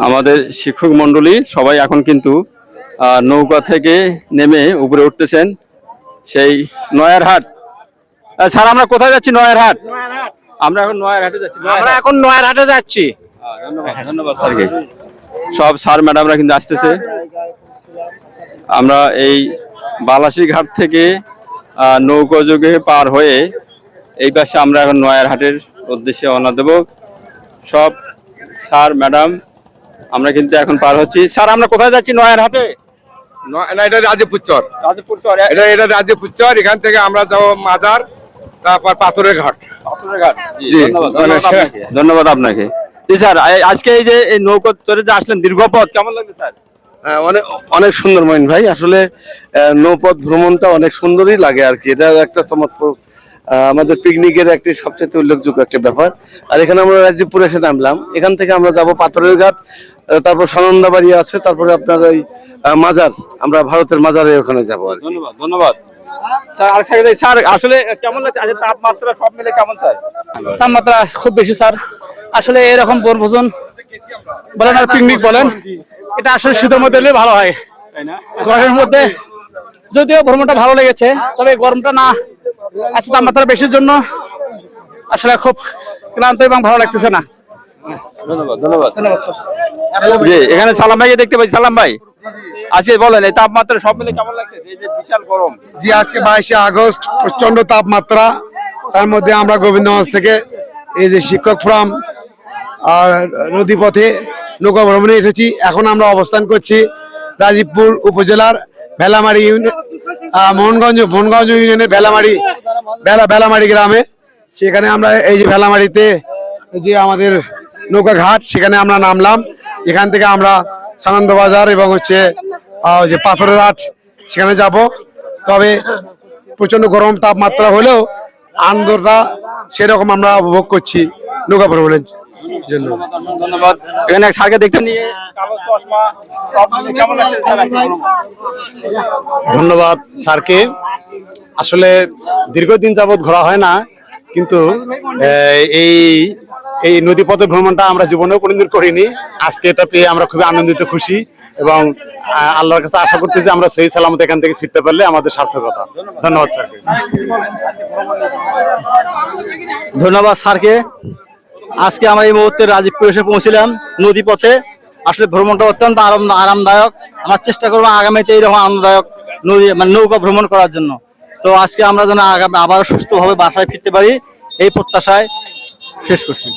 আমাদের শিক্ষক মন্ডলী সবাই এখন কিন্তু নৌকা থেকে নেমে উপরে উঠতেছেন সেই নয়ারহাট। স্যার আমরা কোথায় যাচ্ছি? নয়ারহাট। আমরা এখন নয়ারহাটে যাচ্ছি। ধন্যবাদ ধন্যবাদ স্যারকে। সব স্যার ম্যাডামরা কিন্তু আসতেছে। আমরা এই বালাসী ঘাট থেকে নৌকা যোগে পার হয়ে এই পাশে আমরা এখন নয়ারহাটের উদ্দেশ্যে রওনা দেব। সব স্যার ম্যাডাম আমরা কিন্তু এখন পার হচ্ছি। স্যার আমরা কোথায় যাচ্ছি? নয়ারহাটে। এটা রাজীবপুর চর। রাজীবপুর চর। এটা রাজীবপুর চর। এখান থেকে আমরা যাবো মাজার, তারপর পাথরের ঘাট। জি ধন্যবাদ আপনাকে। জি স্যার, আজকে এই যে এই নৌকা চড়ে যে আসলেন দীর্ঘ পথ, কেমন লাগছে স্যার? অনেক অনেক সুন্দর মইন ভাই, আসলে নৌপথ ভ্রমণটা অনেক সুন্দরই লাগে আর কি। এটা একটা চমৎকার আমাদের পিকনিকের একটি সবচেয়ে উল্লেখযোগ্য একটা ব্যাপার। আর এখানে আমরা রাজীবপুরে এসে নামলাম, এখান থেকে আমরা যাব পাথরের ঘাট, তারপর সানন্দাবাড়ি আছে, তারপরে আপনার ওই মাজার, আমরা ভারতের মাজারে ওখানে যাবো আর কি। ধন্যবাদ ধন্যবাদ স্যার। আর স্যার আসলে কেমন লাগছে আজ তাপমাত্রা সব মিলে কেমন স্যার? তাপমাত্রা খুব বেশি স্যার। আসলে এরকম বনভোজন বলেন আর পিকনিক বলেন, এটা আসলে শীতের মধ্যে এলে ভালো হয়। গরমের মধ্যে যদিও ভ্রমণটা ভালো লেগেছে, তবে গরমটা না আছে তাপমাত্রা বেশির জন্য আসলে খুব ক্লান্ত এবং ভালো লাগতেছে না। ধন্যবাদ ধন্যবাদ ধন্যবাদ স্যার। জি, এখানে সালাম ভাইকে দেখতে পাচ্ছি। সালাম ভাই, আজকে বলেন এই তাপমাত্রা সব মিলে কেমন লাগতেছে? এই যে বিশাল গরম। জি, আজকে 22শে আগস্ট, প্রচন্ড তাপমাত্রা। তার মধ্যে আমরা গোবিন্দগঞ্জ থেকে এই যে শিক্ষক ফোরাম আর নদীপথে নৌকা ভ্রমণে এসেছি। এখন আমরা অবস্থান করছি রাজীবপুর উপজেলার ভেলামারি ইউনিয়ন, মোহনগঞ্জ ইউনিয়নের বেলামারি গ্রামে। সেখানে আমরা এই যে ভেলামারিতে যে আমাদের নৌকা ঘাট, সেখানে আমরা নামলাম। এখান থেকে আমরা সানন্দ বাজার এবং হচ্ছে যে পাথরের ঘাট সেখানে যাব। তবে প্রচন্ড গরম তাপমাত্রা হলেও আনন্দটা সেরকম আমরা উপভোগ করছি নৌকা ভ্রমণের জন্য। ধন্যবাদ। এখানে স্যারকে দেখতে নিয়ে কালো চশমা সব মিলে কেমন লাগছে স্যার? ধন্যবাদ স্যারকে। আসলে দীর্ঘদিন যাবৎ ঘোরা হয় না, কিন্তু এই নদীপথের ভ্রমণটা আমরা জীবনেও কোনোদিন করিনি। আজকে এটা পেয়ে আমরা খুবই আনন্দিত, খুশি, এবং আল্লাহর কাছে আশা করতে যে আমরা সহি সালামত এখান থেকে ফিরতে পারলে আমাদের সার্থকতা। ধন্যবাদ স্যারকে। ধন্যবাদ স্যারকে। আজকে আমরা এই মুহূর্তে রাজীবপুর এসে পৌঁছলাম নদী পথে। আসলে ভ্রমণটা অত্যন্ত আরামদায়ক। আমরা চেষ্টা করবো আগামীতে এইরকম আনন্দদায়ক নৌকা ভ্রমণ করার জন্য। তো আজকে আমরা যেন আবার সুস্থভাবে বাসায় ফিরতে পারি এই প্রত্যাশায় শেষ করছি।